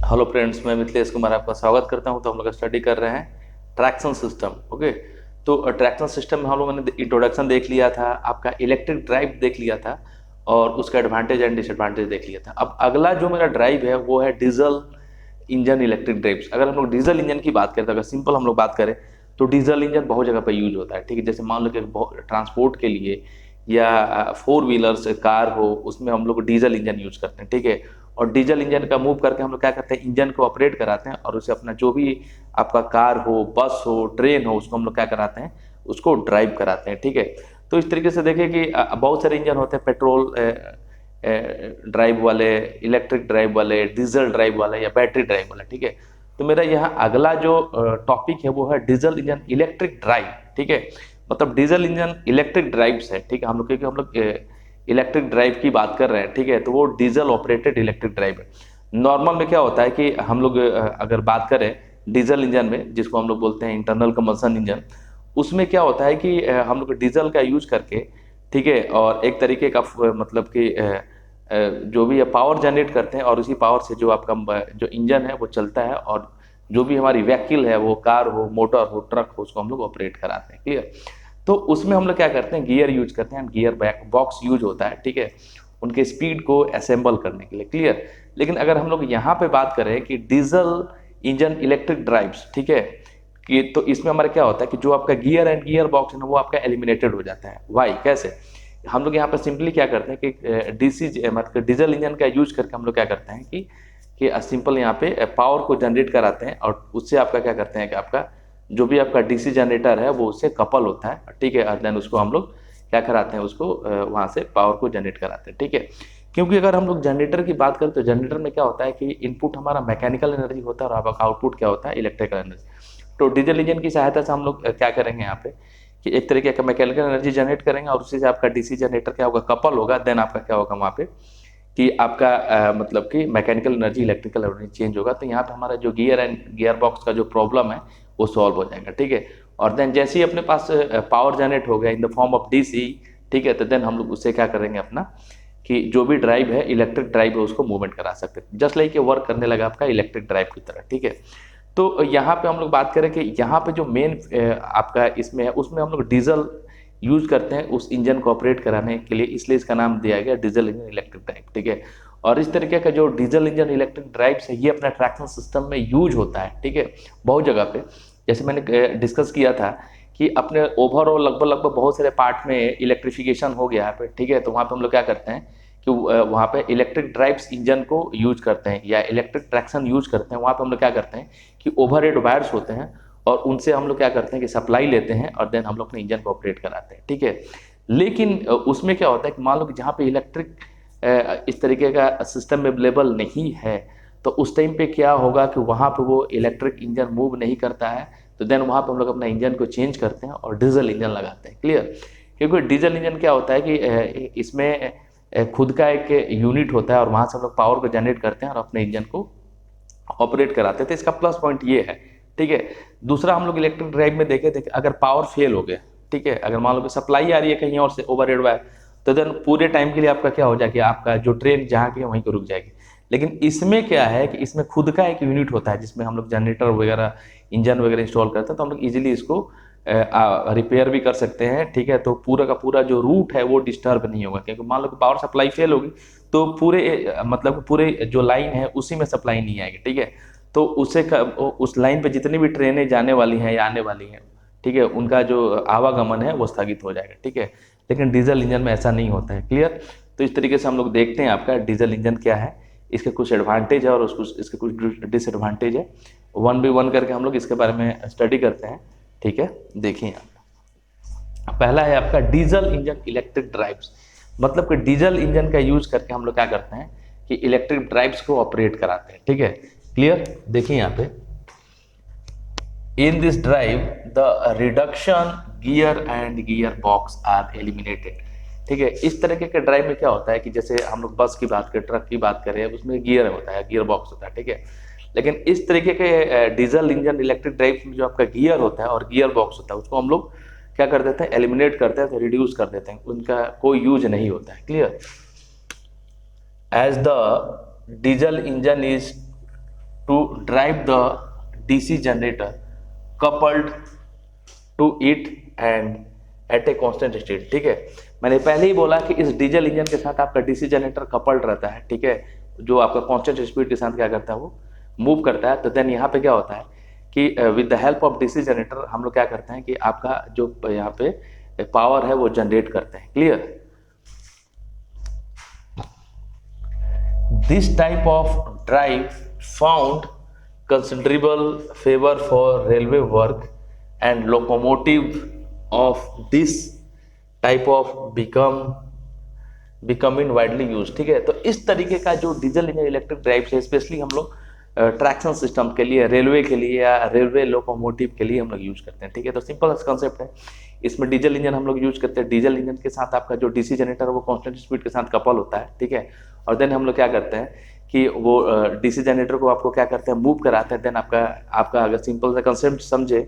Hello friends, मैं मिथिलेश कुमार आपका स्वागत करता हूं। तो हम लोग स्टडी कर रहे हैं ट्रैक्शन सिस्टम। ओके, तो ट्रैक्शन सिस्टम में हम लोगों ने इंट्रोडक्शन देख लिया था, आपका इलेक्ट्रिक ड्राइव देख लिया था और उसका एडवांटेज एंड डिसएडवांटेज देख लिया था। अब अगला जो मेरा ड्राइव है वो है डीजल इंजन इलेक्ट्रिक ड्राइव्स। अगर हम लोग डीजल इंजन की बात करें तो अगर सिंपल हम लोग बात करें तो डीजल इंजन बहुत जगह पर यूज होता है। ठीक है, जैसे मान लो कि ट्रांसपोर्ट के लिए या फोर व्हीलर्स कार हो, उसमें हम लोग डीजल इंजन यूज करते हैं। ठीक है, और डीजल इंजन का मूव करके हम लोग क्या करते हैं, इंजन को ऑपरेट कराते हैं और उसे अपना जो भी आपका कार हो, बस हो, ट्रेन हो, उसको हम लोग क्या कराते हैं, उसको ड्राइव कराते हैं। ठीक है, तो इस तरीके से देखें कि बहुत सारे इंजन होते हैं, पेट्रोल ड्राइव वाले, इलेक्ट्रिक ड्राइव वाले, डीजल ड्राइव वाले या बैटरी ड्राइव वाला। ठीक है, तो मेरा यहाँ अगला जो टॉपिक है वो है डीजल इंजन इलेक्ट्रिक ड्राइव। ठीक है, मतलब डीजल इंजन इलेक्ट्रिक ड्राइव है। ठीक है, हम लोग क्योंकि हम लोग इलेक्ट्रिक ड्राइव की बात कर रहे हैं। ठीक है, तो वो डीजल ऑपरेटेड इलेक्ट्रिक ड्राइव है। नॉर्मल में क्या होता है कि हम लोग अगर बात करें डीजल इंजन में, जिसको हम लोग बोलते हैं इंटरनल कंबशन इंजन, उसमें क्या होता है कि हम लोग डीजल का यूज करके, ठीक है, और एक तरीके का मतलब कि जो भी पावर जनरेट करते हैं और उसी पावर से जो आपका जो इंजन है वो चलता है, और जो भी हमारी व्हीकल है, वो कार हो, मोटर हो, ट्रक हो, उसको हम लोग ऑपरेट कराते हैं। क्लियर? तो उसमें हम लोग क्या करते हैं, गियर यूज करते हैं, गियर बॉक्स यूज होता है। ठीक है, उनके स्पीड को असेंबल करने के लिए। क्लियर? लेकिन अगर हम लोग यहाँ पे बात करें कि डीजल इंजन इलेक्ट्रिक ड्राइव्स, ठीक है, कि तो इसमें हमारा क्या होता है कि जो आपका गियर एंड गियर बॉक्स है ना, वो आपका एलिमिनेटेड हो जाता है। वाई? कैसे? हम लोग यहाँ पर सिंपली क्या करते हैं कि डीसी मतलब डीजल इंजन का यूज करके हम लोग क्या करते हैं कि सिंपल यहाँ पे पावर को जनरेट कराते हैं, और उससे आपका क्या करते हैं कि आपका जो भी आपका डीसी जनरेटर है वो उससे कपल होता है। ठीक है, और देन उसको हम लोग क्या कराते हैं, उसको वहाँ से पावर को जनरेट कराते हैं। ठीक है, क्योंकि अगर हम लोग जनरेटर की बात करें तो जनरेटर में क्या होता है कि इनपुट हमारा मैकेनिकल एनर्जी होता है और आपका आउटपुट क्या होता है, इलेक्ट्रिकल एनर्जी। तो डीजल इंजन की सहायता से हम लोग क्या करेंगे यहाँ पे कि एक तरीके का मैकेनिकल एनर्जी जनरेट करेंगे और उसी से आपका डीसी जनरेटर क्या होगा, कपल होगा। देन आपका क्या होगा वहाँ पे कि आपका मतलब कि mechanical energy electrical energy change होगा। तो यहाँ पे हमारा जो गियर एंड गियर बॉक्स का जो प्रॉब्लम है वो सॉल्व हो जाएगा। ठीक है, और देन जैसे ही अपने पास पावर जनरेट हो गया in the form of DC, ठीक है, तो देन हम लोग उससे क्या करेंगे अपना कि जो भी ड्राइव है, इलेक्ट्रिक ड्राइव है, उसको मूवमेंट करा सकते हैं, जस्ट लाइक ये वर्क करने लगा आपका इलेक्ट्रिक ड्राइव की तरह। ठीक है, तो यहाँ पे हम लोग बात करें कि यहाँ पे जो मेन आपका इसमें है, उसमें हम लोग डीजल यूज करते हैं उस इंजन को ऑपरेट कराने के लिए, इसलिए इसका नाम दिया गया डीजल इंजन इलेक्ट्रिक ड्राइव। ठीक है, और इस तरीके का जो डीजल इंजन इलेक्ट्रिक ड्राइव है ये अपना ट्रैक्शन सिस्टम में यूज होता है। ठीक है, बहुत जगह पे, जैसे मैंने डिस्कस किया था कि अपने ओवरऑल लगभग लगभग बहुत सारे पार्ट में इलेक्ट्रिफिकेशन हो गया है। ठीक है, तो वहाँ पे हम लोग क्या करते हैं कि वहाँ पे इलेक्ट्रिक ड्राइव्स इंजन को यूज करते हैं या इलेक्ट्रिक ट्रैक्शन यूज करते हैं। वहाँ पे हम लोग क्या करते हैं कि ओवरहेड वायर्स होते हैं और उनसे हम लोग क्या करते हैं कि सप्लाई लेते हैं और देन हम लोग अपने इंजन को ऑपरेट कराते हैं। ठीक है, लेकिन उसमें क्या होता है कि मान लो कि जहाँ पे इलेक्ट्रिक इस तरीके का सिस्टम अवेलेबल नहीं है, तो उस टाइम पे क्या होगा कि वहाँ पे वो इलेक्ट्रिक इंजन मूव नहीं करता है। तो देन वहाँ पे हम लोग अपना इंजन को चेंज करते हैं और डीजल इंजन लगाते हैं। क्लियर? क्योंकि डीजल इंजन क्या होता है कि इसमें खुद का एक यूनिट होता है और वहाँ से हम लोग पावर को जनरेट करते हैं और अपने इंजन को ऑपरेट कराते थे। इसका प्लस पॉइंट ये है। ठीक है, दूसरा हम लोग इलेक्ट्रिक ड्राइव में देखे थे कि अगर पावर फेल हो गया, ठीक है, अगर मान लो कि सप्लाई आ रही है कहीं और से ओवरहेड वायर, तो देन पूरे टाइम के लिए आपका क्या हो जाएगा, आपका जो ट्रेन जहाँ की है वहीं पर रुक जाएगी। लेकिन इसमें क्या है कि इसमें खुद का एक यूनिट होता है जिसमें हम लोग जनरेटर वगैरह, इंजन वगैरह इंस्टॉल करते हैं, तो हम लोग इजीली इसको रिपेयर भी कर सकते हैं। ठीक है, तो पूरा का पूरा जो रूट है वो डिस्टर्ब नहीं होगा, क्योंकि मान लो कि पावर सप्लाई फेल होगी तो पूरे मतलब पूरे जो लाइन है उसी में सप्लाई नहीं आएगी। ठीक है, तो उस लाइन पे जितनी भी ट्रेनें जाने वाली हैं या आने वाली हैं, ठीक है, उनका जो आवागमन है वो स्थगित हो जाएगा। ठीक है, लेकिन डीजल इंजन में ऐसा नहीं होता है। क्लियर? तो इस तरीके से हम लोग देखते हैं आपका डीजल इंजन क्या है, इसके कुछ एडवांटेज है और इसके कुछ डिसएडवांटेज है। वन बाई वन करके हम लोग इसके बारे में स्टडी करते हैं। ठीक है, देखिए पहला है आपका डीजल इंजन इलेक्ट्रिक ड्राइव्स। मतलब कि डीजल इंजन का यूज करके हम लोग क्या करते हैं कि इलेक्ट्रिक ड्राइव्स को ऑपरेट कराते हैं। ठीक है, क्लियर? देखिए यहाँ पे in this drive the reduction gear and gear box are eliminated. ठीक है, इस तरीके के ड्राइव में क्या होता है कि जैसे हम लोग बस की बात करें, ट्रक की बात करें, उसमें गियर होता है, गियर बॉक्स होता है। ठीक है, लेकिन इस तरीके के डीजल इंजन इलेक्ट्रिक ड्राइव में जो आपका गियर होता है और गियर बॉक्स होता है, उसको हम लोग क्या कर देते हैं, एलिमिनेट करते हैं, तो रिड्यूस कर देते हैं, उनका कोई यूज नहीं होता है। Clear? As the diesel engine is to drive the DC generator coupled to it and at a constant speed. ठीक है, मैंने पहले ही बोला कि इस डीजल इंजन के साथ आपका डीसी जनरेटर कपल्ड रहता है। ठीक है, जो आपका कांस्टेंट स्पीड के साथ क्या करता है, वो मूव करता है। तो देन यहाँ पे क्या होता है कि with the help of DC generator हम लोग क्या करते हैं कि आपका जो यहाँ पे पावर है वो जनरेट करते हैं। Clear? This type of drive found considerable favor for railway work and locomotive of this type of becoming widely used। ठीक है, तो इस तरीके का जो डीजल इंजन इलेक्ट्रिक ड्राइव है, स्पेशली हम लोग ट्रैक्शन सिस्टम के लिए, रेलवे के लिए या रेलवे लोकोमोटिव के लिए हम लोग यूज करते हैं। ठीक है, तो सिंपल कंसेप्ट है। इसमें डीजल इंजन हम लोग यूज करते हैं। डीजल इंजन के साथ आपका जो डीसी जनरेटर है वो कांस्टेंट स्पीड के साथ कपल होता है। ठीक है, और देन हम लोग क्या करते हैं कि वो डीसी जनरेटर को आपको क्या करते हैं, मूव कराते हैं। देन आपका अगर सिंपल सा कंसेप्ट समझे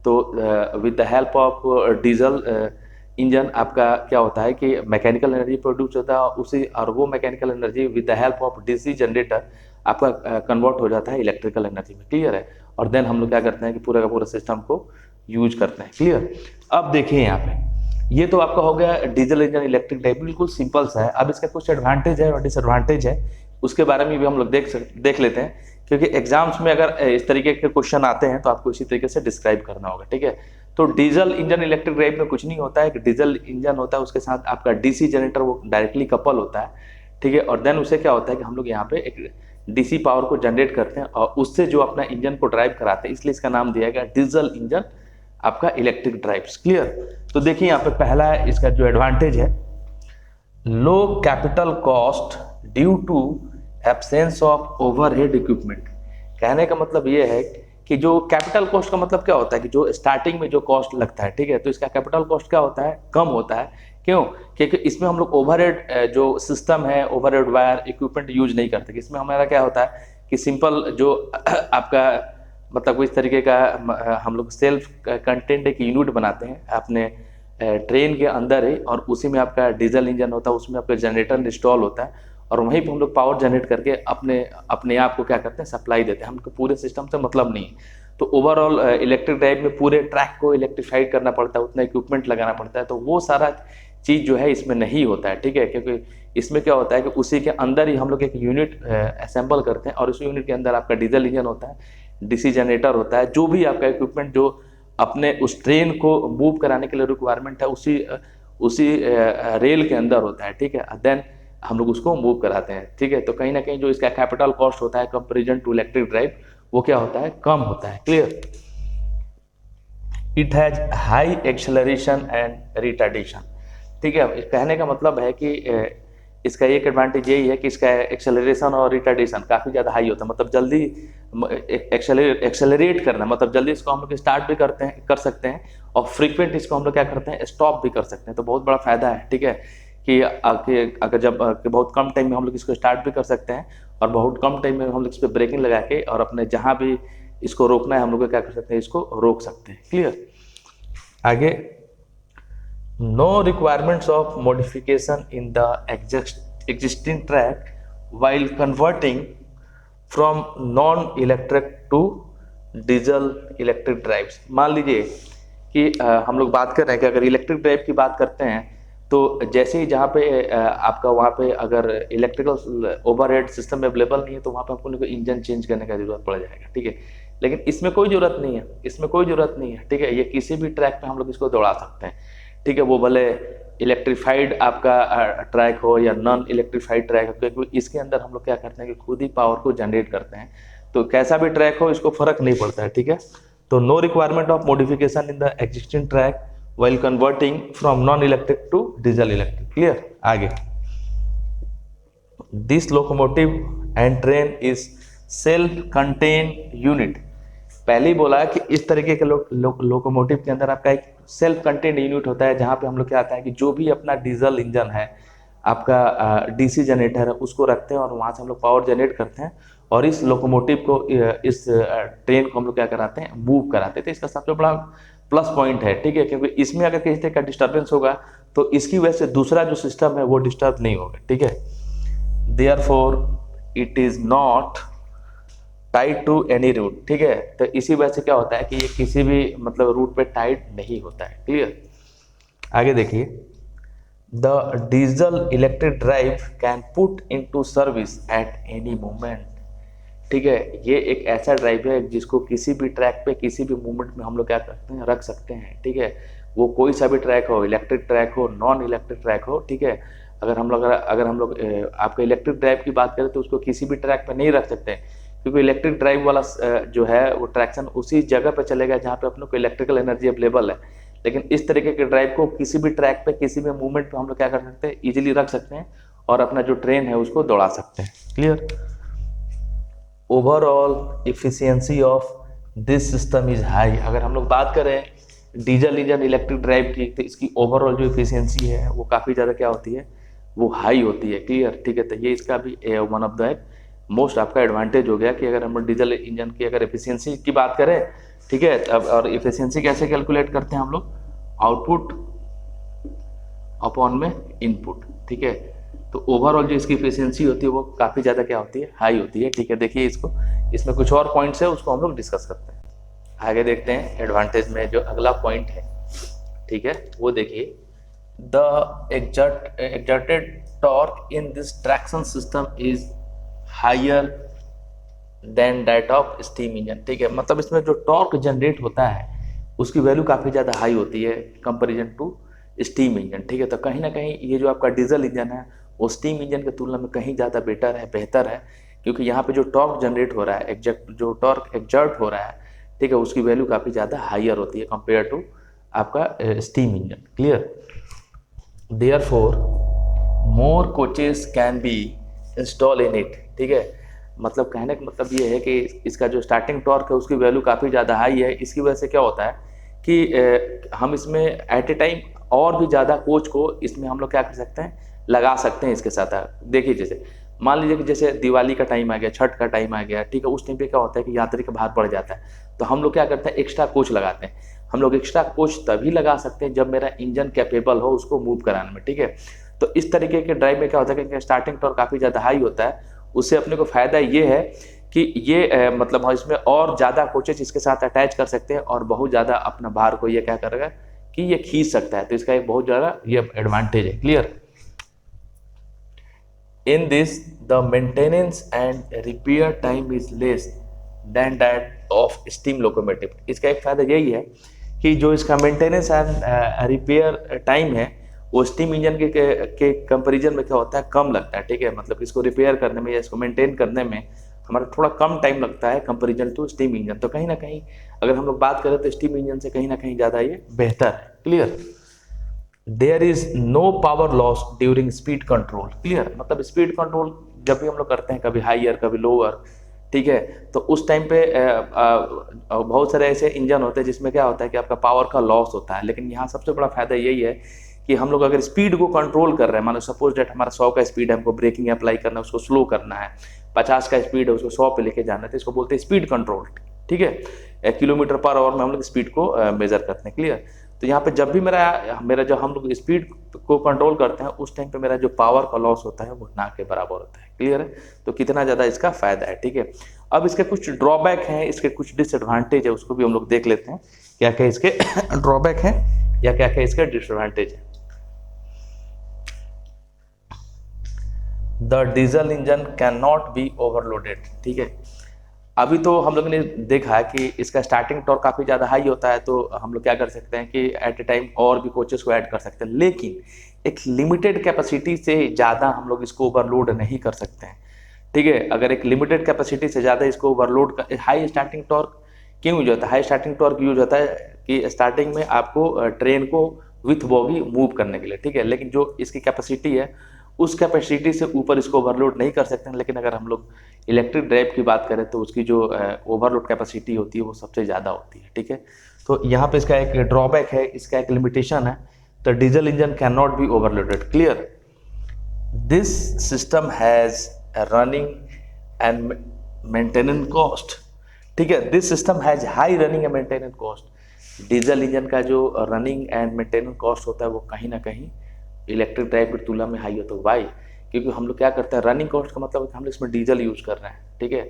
तो with the help of diesel engine आपका क्या होता है कि मैकेनिकल एनर्जी प्रोड्यूस होता है उसी, और वो mechanical energy with the help of DC generator आपका कन्वर्ट हो जाता है इलेक्ट्रिकल एनर्जी में। क्लियर है? और देन हम लोग क्या करते हैं कि पूरा का पूरा सिस्टम को यूज करते हैं। क्लियर? अब देखिए यहाँ पे ये तो आपका हो गया डीजल इंजन इलेक्ट्रिक ड्राइव, बिल्कुल सिंपल सा है। अब इसका कुछ एडवांटेज है और डिसएडवांटेज है, उसके बारे में भी हम लोग देख लेते हैं, क्योंकि एग्जाम्स में अगर इस तरीके के क्वेश्चन आते हैं तो आपको इसी तरीके से डिस्क्राइब करना होगा। ठीक है, तो डीजल इंजन इलेक्ट्रिक ड्राइव में कुछ नहीं होता है कि डीजल इंजन होता है, उसके साथ आपका डीसी जनरेटर वो डायरेक्टली कपल होता है। ठीक है, और देन उसे क्या होता है कि हम लोग यहाँ पे एक डीसी पावर को जनरेट करते हैं और उससे जो अपना इंजन को ड्राइव कराते हैं, इसलिए इसका नाम दिया गया डीजल इंजन आपका इलेक्ट्रिक ड्राइव्स। क्लियर? तो देखिए यहाँ पे पहला है इसका जो एडवांटेज है, low capital cost due to absence of overhead equipment. कहने का मतलब ये है कि जो कैपिटल कॉस्ट का मतलब क्या होता है कि जो स्टार्टिंग में जो कॉस्ट लगता है, ठीक है, तो इसका कैपिटल कॉस्ट क्या होता है, कम होता है। क्यों? क्योंकि इसमें हम लोग ओवरहेड जो सिस्टम है, ओवरहेड वायर इक्विपमेंट यूज नहीं करते। इसमें हमारा क्या होता है कि सिंपल जो आपका मतलब इस तरीके का हम लोग सेल्फ कंटेंट एक यूनिट बनाते हैं अपने ट्रेन के अंदर ही, और उसी में आपका डीजल इंजन होता है, उसमें आपका जनरेटर इंस्टॉल होता है, और वहीं पर हम लोग पावर जनरेट करके अपने आप को क्या करते हैं, सप्लाई देते हैं। हमको पूरे सिस्टम से मतलब नहीं है। तो ओवरऑल इलेक्ट्रिक ड्राइव में पूरे ट्रैक को इलेक्ट्रीफाइड करना पड़ता है, उतना इक्विपमेंट लगाना पड़ता है, तो वो सारा चीज़ जो है इसमें नहीं होता है। ठीक है, क्योंकि इसमें क्या होता है कि उसी के अंदर ही हम लोग एक यूनिट असेंबल करते हैं, और उस यूनिट के अंदर आपका डीजल इंजन होता है, डीसी जनरेटर होता है, जो भी आपका इक्विपमेंट जो अपने उस ट्रेन को मूव कराने के लिए रिक्वायरमेंट है उसी रेल के अंदर होता है। ठीक है, देन हम लोग उसको मूव कराते हैं। ठीक है, तो कहीं ना कहीं जो इसका कैपिटल कॉस्ट होता है कंपेरिजन टू इलेक्ट्रिक ड्राइव, वो क्या होता है, कम होता है। Clear? It has high acceleration and retardation. ठीक है, कहने का मतलब है कि इसका एक एडवांटेज यही है कि इसका एक्सेलरेशन और रिटार्डेशन काफ़ी ज़्यादा हाई होता है, मतलब जल्दी एक्सेलरेट करना, मतलब जल्दी इसको हम लोग स्टार्ट भी कर सकते हैं, और फ्रीक्वेंट इसको हम लोग क्या करते हैं, स्टॉप भी कर सकते हैं। तो बहुत बड़ा फायदा है। ठीक है, कि अगर जब बहुत कम टाइम में हम लोग इसको स्टार्ट भी कर सकते हैं, और बहुत कम टाइम में हम लोग इस पर ब्रेकिंग लगा के और अपने जहाँ भी इसको रोकना है हम लोग क्या कर सकते हैं, इसको रोक सकते हैं। क्लियर? आगे, no requirements of modification in the existing track while converting from non electric to diesel electric drives. मान लीजिए कि हम लोग बात कर रहे हैं कि अगर इलेक्ट्रिक ड्राइव की बात करते हैं, तो जैसे ही जहाँ पे आपका वहाँ पे अगर इलेक्ट्रिकल ओवरहेड सिस्टम अवेलेबल नहीं है, तो वहाँ पे आपको इंजन चेंज करने का जरूरत पड़ जाएगा। ठीक है, लेकिन इसमें कोई जरूरत नहीं है, इसमें कोई जरूरत नहीं है। ठीक है, ये किसी भी ट्रैक पे हम लोग इसको दौड़ा सकते हैं। ठीक है, वो भले इलेक्ट्रीफाइड आपका ट्रैक हो या नॉन इलेक्ट्रीफाइड ट्रैक हो, क्योंकि इसके अंदर हम लोग क्या करते हैं कि खुद ही पावर को जनरेट करते हैं, तो कैसा भी ट्रैक हो इसको फर्क नहीं पड़ता है। ठीक है, तो no requirement of modification in the existing track while converting from non-electric to diesel electric. Clear? आगे, this locomotive and train is self-contained unit। पहले ही बोला कि इस तरीके के लोकोमोटिव के अंदर आपका एक सेल्फ कंटेन्ड यूनिट होता है, जहाँ पे हम लोग क्या आता है कि जो भी अपना डीजल इंजन है, आपका डीसी जनरेटर है, उसको रखते हैं और वहाँ से हम लोग पावर जनरेट करते हैं, और इस लोकोमोटिव को, इस ट्रेन को हम लोग क्या कराते हैं, मूव कराते हैं। तो इसका सबसे बड़ा प्लस पॉइंट है। ठीक है, क्योंकि इसमें अगर किसी तरह का डिस्टर्बेंस होगा तो इसकी वजह से दूसरा जो सिस्टम है वो डिस्टर्ब नहीं होगा। ठीक है, therefore it is not tied to any route, ठीक है। तो इसी वजह से क्या होता है कि ये किसी भी मतलब रूट पे टाइड नहीं होता है। क्लियर। आगे देखिए, the diesel electric drive can put into service at any moment, ठीक है। ये एक ऐसा ड्राइव है जिसको किसी भी ट्रैक पे किसी भी मूवमेंट में हम लोग क्या करते हैं, रख सकते हैं, ठीक है। वो कोई सा भी ट्रैक हो, इलेक्ट्रिक ट्रैक हो, नॉन इलेक्ट्रिक ट्रैक हो, ठीक है। अगर हम लोग आपका इलेक्ट्रिक ड्राइव की बात करें तो उसको किसी भी ट्रैक पे नहीं रख सकते, क्योंकि इलेक्ट्रिक ड्राइव वाला जो है वो ट्रैक्शन उसी जगह पे चलेगा जहाँ पे अपने को इलेक्ट्रिकल एनर्जी अवेलेबल है। लेकिन इस तरीके के ड्राइव को किसी भी ट्रैक पे किसी भी मूवमेंट पे हम लोग क्या कर सकते हैं, इजीली रख सकते हैं और अपना जो ट्रेन है उसको दौड़ा सकते हैं। Clear. Overall efficiency of this system is high. अगर हम लोग बात करें डीजल इंजन इलेक्ट्रिक ड्राइव की, तो इसकी ओवरऑल जो इफिशियंसी है वो काफ़ी ज़्यादा क्या होती है, वो हाई होती है। क्लियर, ठीक है। तो ये इसका भी वन ऑफ द मोस्ट आपका एडवांटेज हो गया कि अगर हम डीजल इंजन की अगर एफिशिएंसी की बात करें, ठीक है। अब और एफिशिएंसी कैसे कैलकुलेट करते हैं हम लोग, आउटपुट अपॉन में इनपुट, ठीक है। तो ओवरऑल जो इसकी एफिशिएंसी होती है वो काफ़ी ज़्यादा क्या होती है, हाई होती है, ठीक है। देखिए इसको, इसमें कुछ और पॉइंट्स है उसको हम लोग डिस्कस करते हैं। आगे देखते हैं एडवांटेज में जो अगला पॉइंट है, ठीक है, वो देखिए, the exerted torque in this traction system is higher than that of steam engine, ठीक है। मतलब इसमें जो टॉर्क जनरेट होता है उसकी वैल्यू काफ़ी ज़्यादा हाई होती है कंपेरिजन टू स्टीम इंजन, ठीक है। तो कहीं ना कहीं ये जो आपका डीजल इंजन है वो स्टीम इंजन की तुलना में कहीं ज़्यादा बेटर है, बेहतर है, क्योंकि यहाँ पे जो टॉर्क जनरेट हो रहा है, जो टॉर्क एग्जर्ट हो रहा है, ठीक है, उसकी वैल्यू काफ़ी ज़्यादा हाइयर होती है कंपेयर टू आपका steam engine. Clear. Therefore more coaches can be install in it, ठीक है। मतलब कहने का मतलब ये है कि इसका जो स्टार्टिंग टॉर्क है उसकी वैल्यू काफ़ी ज़्यादा हाई है। इसकी वजह से क्या होता है कि हम इसमें एट ए टाइम और भी ज़्यादा कोच को इसमें हम लोग क्या कर सकते हैं, लगा सकते हैं इसके साथ। देखिए जैसे मान लीजिए कि जैसे दिवाली का टाइम आ गया, छठ का टाइम आ गया, ठीक है, उस टाइम पे क्या होता है कि यात्री का भार बढ़ जाता है, तो हम लोग क्या करते हैं, एक्स्ट्रा कोच लगाते हैं। हम लोग एक्स्ट्रा कोच तभी लगा सकते हैं जब मेरा इंजन कैपेबल हो उसको मूव कराने में, ठीक है। तो इस तरीके के ड्राइव में क्या होता है कि स्टार्टिंग टॉर्क काफ़ी ज़्यादा हाई होता है। उससे अपने को फ़ायदा ये है कि ये मतलब इसमें और ज़्यादा कोचेज इसके साथ अटैच कर सकते हैं और बहुत ज़्यादा अपना भार को ये क्या करेगा कि ये खींच सकता है। तो इसका एक बहुत ज़्यादा ये एडवांटेज है। Clear. In this, the maintenance and repair time is less than that of steam locomotive। इसका एक फायदा यही है कि जो इसका मेंटेनेंस एंड रिपेयर टाइम है वो स्टीम इंजन के कंपैरिजन में क्या होता है, कम लगता है, ठीक है। मतलब इसको रिपेयर करने में या इसको मेंटेन करने में हमारा थोड़ा कम टाइम लगता है कंपैरिजन टू स्टीम इंजन। तो कहीं ना कहीं अगर हम लोग बात करें तो स्टीम इंजन से कहीं ना कहीं ज़्यादा ये बेहतर है। Clear. There is no power loss during speed control. Clear. मतलब स्पीड कंट्रोल जब भी हम लोग करते हैं, कभी हाइयर कभी लोअर, ठीक है, तो उस टाइम पे बहुत सारे ऐसे इंजन होते हैं जिसमें क्या होता है कि आपका पावर का लॉस होता है। लेकिन यहाँ सबसे बड़ा फायदा यही है कि हम लोग अगर स्पीड को कंट्रोल कर रहे हैं, मानो सपोज डेट हमारा 100 का स्पीड है, हमको ब्रेकिंग अप्लाई करना है, उसको स्लो करना है, 50 का स्पीड है उसको 100 पे लेके जाना है, तो इसको बोलते हैं स्पीड कंट्रोल, ठीक है। किलोमीटर पर आवर में हम लोग स्पीड को मेजर करते हैं। क्लियर। तो यहाँ पे जब भी मेरा जो हम लोग स्पीड को कंट्रोल करते हैं उस टाइम पे मेरा जो पावर का लॉस होता है वो ना के बराबर होता है। क्लियर है। तो कितना ज़्यादा इसका फायदा है, ठीक है। अब इसके कुछ ड्रॉबैक हैं, इसके कुछ डिसएडवांटेज है, उसको भी हम लोग देख लेते हैं क्या क्या इसके ड्रॉबैक हैं या क्या क्या इसके डिसएडवांटेज है। The diesel engine can not be overloaded, ठीक है। अभी तो हम लोगों ने देखा है कि इसका स्टार्टिंग टॉर्क काफ़ी ज़्यादा हाई होता है, तो हम लोग क्या कर सकते हैं कि एट ए टाइम और भी कोचेस को ऐड कर सकते हैं, लेकिन एक लिमिटेड कैपेसिटी से ज़्यादा हम लोग इसको ओवरलोड नहीं कर सकते हैं, ठीक है। अगर एक लिमिटेड कैपेसिटी से ज़्यादा इसको ओवरलोड कर, हाई स्टार्टिंग टॉर्क क्यों यूज होता है, हाई स्टार्टिंग टॉर्क यूज होता है कि स्टार्टिंग में आपको ट्रेन को विथ बॉगी मूव करने के लिए, ठीक है। लेकिन जो इसकी कैपेसिटी है उस कैपेसिटी से ऊपर इसको ओवरलोड नहीं कर सकते हैं। लेकिन अगर हम लोग इलेक्ट्रिक ड्राइव की बात करें तो उसकी जो ओवरलोड कैपेसिटी होती है वो सबसे ज़्यादा होती है, ठीक है। तो यहाँ पे इसका एक ड्रॉबैक है, इसका एक लिमिटेशन है, तो diesel engine can not be overloaded. Clear. This system has running and maintenance cost, ठीक है। This system has high running and maintenance cost. Diesel engine का जो रनिंग एंड मेंटेनेंस कॉस्ट होता है वो कहीं ना कहीं इलेक्ट्रिक ड्राइव की तुलना में हाई होता है। वाई? क्योंकि हम लोग क्या करते हैं, रनिंग कॉस्ट का मतलब हम लोग इसमें डीजल यूज़ कर रहे हैं, ठीक है,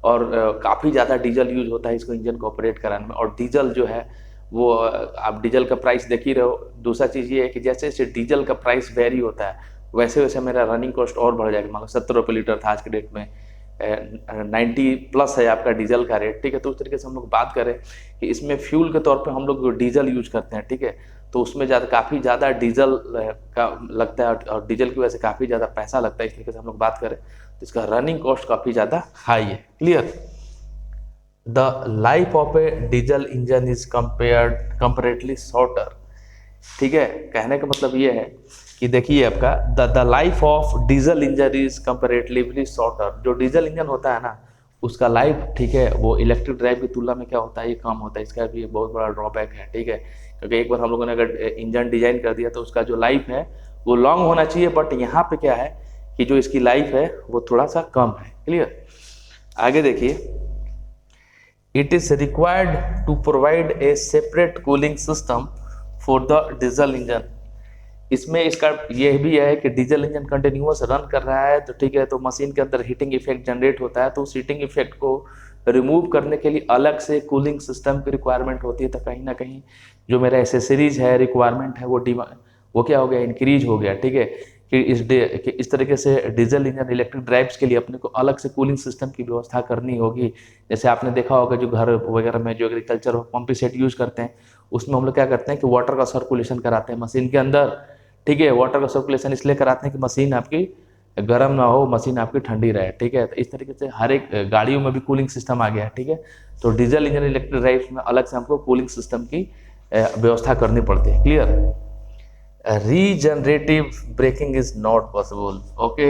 और काफ़ी ज़्यादा डीजल यूज होता है इसको इंजन को ऑपरेट कराने में। और डीजल जो है वो आप डीजल का प्राइस देख ही रहे हो। दूसरा चीज़ ये है कि जैसे जैसे डीजल का प्राइस वेरी होता है वैसे वैसे मेरा रनिंग कॉस्ट और बढ़ जाएगा। मान लो 70 रुपये लीटर था, आज के डेट में 90 प्लस है आपका डीजल का रेट, ठीक है। तो उस तरीके से हम लोग बात करें कि इसमें फ्यूल के तौर पे हम लोग डीजल यूज करते हैं, ठीक है। तो उसमें काफ़ी ज़्यादा डीजल का लगता है और डीजल की वजह से काफ़ी ज़्यादा पैसा लगता है। इस तरीके से हम लोग बात करें तो इसका रनिंग कॉस्ट काफ़ी ज़्यादा हाई है। Clear? The life of a diesel engine is comparatively shorter, ठीक है। कहने का मतलब ये है कि देखिए आपका the life of diesel engine is comparatively shorter. जो डीजल इंजन होता है ना उसका लाइफ, ठीक है, वो इलेक्ट्रिक ड्राइव की तुलना में क्या होता है, ये कम होता है। इसका भी बहुत बड़ा ड्रॉबैक है, ठीक है। क्योंकि एक बार हम लोगों ने अगर इंजन डिजाइन कर दिया तो उसका जो लाइफ है वो लॉन्ग होना चाहिए, बट यहाँ पे क्या है कि जो इसकी लाइफ है वो थोड़ा सा कम है। क्लियर? आगे देखिए, it is required to provide a separate cooling system for the diesel engine। इसमें इसका ये भी है कि डीजल इंजन कंटिन्यूअस रन कर रहा है तो ठीक है, तो मशीन के अंदर हीटिंग इफेक्ट जनरेट होता है। तो उस हीटिंग इफेक्ट को रिमूव करने के लिए अलग से कूलिंग सिस्टम की रिक्वायरमेंट होती है। तो कहीं ना कहीं जो मेरा एसेसरीज है, रिक्वायरमेंट है, वो क्या हो गया, इंक्रीज हो गया, ठीक है। कि इस तरीके से डीजल इंजन इलेक्ट्रिक ड्राइव्स के लिए अपने को अलग से कूलिंग सिस्टम की व्यवस्था करनी होगी। जैसे आपने देखा होगा जो घर वगैरह में जो एग्रीकल्चर पंप सेट यूज करते हैं उसमें हम लोग क्या करते हैं कि वाटर का सर्कुलेशन कराते हैं मशीन के अंदर, ठीक है। वाटर का सर्कुलेशन इसलिए कराते हैं कि मशीन आपकी गर्म ना हो, मशीन आपकी ठंडी रहे, ठीक है। तो इस तरीके से हर एक गाड़ियों में भी कूलिंग सिस्टम आ गया है, ठीक है। तो डीजल इंजन इलेक्ट्रिक ड्राइव्स में अलग से हमको कूलिंग सिस्टम की व्यवस्था करनी पड़ती है। Clear? Regenerative braking is not possible, okay.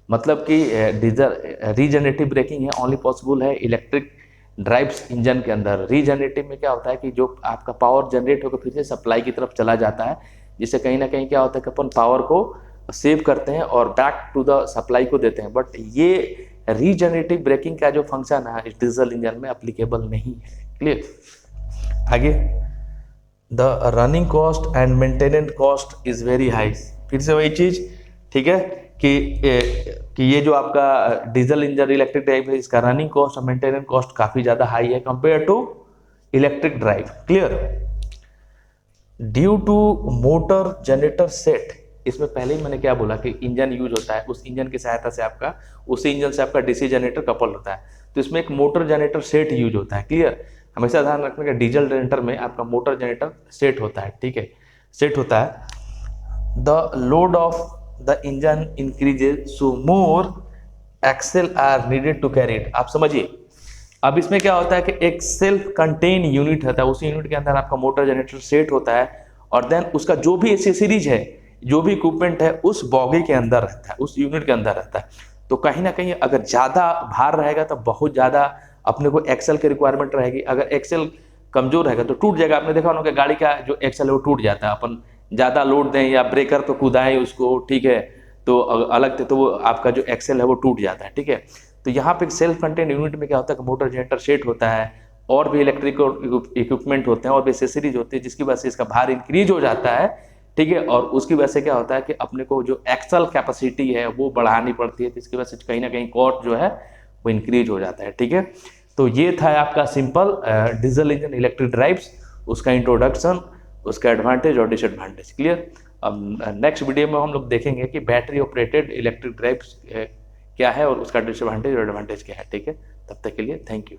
मतलब कि डीजल रीजनरेटिव ब्रेकिंग है ओनली पॉसिबल है इलेक्ट्रिक ड्राइव्स इंजन के अंदर। रीजनरेटिव में क्या होता है कि जो आपका पावर जनरेट होकर फिर से सप्लाई की तरफ चला जाता है, जिससे कहीं ना कहीं क्या होता है कि अपन पावर को सेव करते हैं और बैक टू द सप्लाई को देते हैं। बट ये रीजनरेटिव ब्रेकिंग का जो फंक्शन है इस डीजल इंजन में एप्लीकेबल नहीं है। क्लियर? आगे, the running cost and maintenance cost is very high. फिर से वही चीज, ठीक है, कि ये जो आपका डीजल इंजन इलेक्ट्रिक ड्राइव है इसका रनिंग कॉस्ट और मेंटेनेंस कॉस्ट काफी ज्यादा हाई है compare to electric drive. Clear? Due to motor generator set, इसमें पहले ही मैंने क्या बोला कि इंजन यूज होता है, उस इंजन की सहायता से आपका उसी इंजन से आपका डीसी जनरेटर कपल होता है। तो इसमें एक मोटर जनरेटर सेट यूज होता है। क्लियर? हमेशा ध्यान रखने का डीजल जनरेटर में आपका मोटर जनरेटर सेट होता है, ठीक है, सेट होता है। The load of the engine increases so more axle are needed to carry it. आप समझिए, अब इसमें क्या होता है कि एक सेल्फ कंटेन यूनिट होता है, उस यूनिट के अंदर आपका मोटर जनरेटर सेट होता है और देन उसका जो भी एसेसरीज है, जो भी इक्विपमेंट है उस बॉगी के अंदर रहता है, उस यूनिट के अंदर रहता है। तो कहीं ना कहीं अगर ज़्यादा भार रहेगा तो बहुत ज़्यादा अपने को एक्सेल की रिक्वायरमेंट रहेगी। अगर एक्सेल कमजोर रहेगा तो टूट जाएगा। आपने देखा होगा कि गाड़ी का जो एक्सेल है वो टूट जाता है। अपन ज़्यादा लोड दें या ब्रेकर पे कूदाएं उसको, ठीक है, तो अलग तो वो आपका जो एक्सेल है वो टूट जाता है, ठीक है। तो यहाँ पे सेल्फ कंटेन यूनिट में क्या होता है कि मोटर जनरेटर सेट होता है और भी इलेक्ट्रिकल इक्विपमेंट होते हैं और भी एसेसरीज होती है, जिसकी वजह से इसका भार इंक्रीज हो जाता है, ठीक है। और उसकी वजह से क्या होता है कि अपने को जो एक्सल कैपेसिटी है वो बढ़ानी पड़ती है, जिसकी वजह से कहीं ना कहीं कॉस्ट जो है वो इंक्रीज हो जाता है, ठीक है। तो ये था आपका simple diesel engine electric drives, उसका इंट्रोडक्शन, उसका एडवांटेज और डिसएडवांटेज। क्लियर? अब नेक्स्ट वीडियो में हम लोग देखेंगे कि बैटरी ऑपरेटेड इलेक्ट्रिक ड्राइव्स क्या है और उसका डिसएडवांटेज और एडवांटेज क्या है, ठीक है। तब तक के लिए थैंक यू।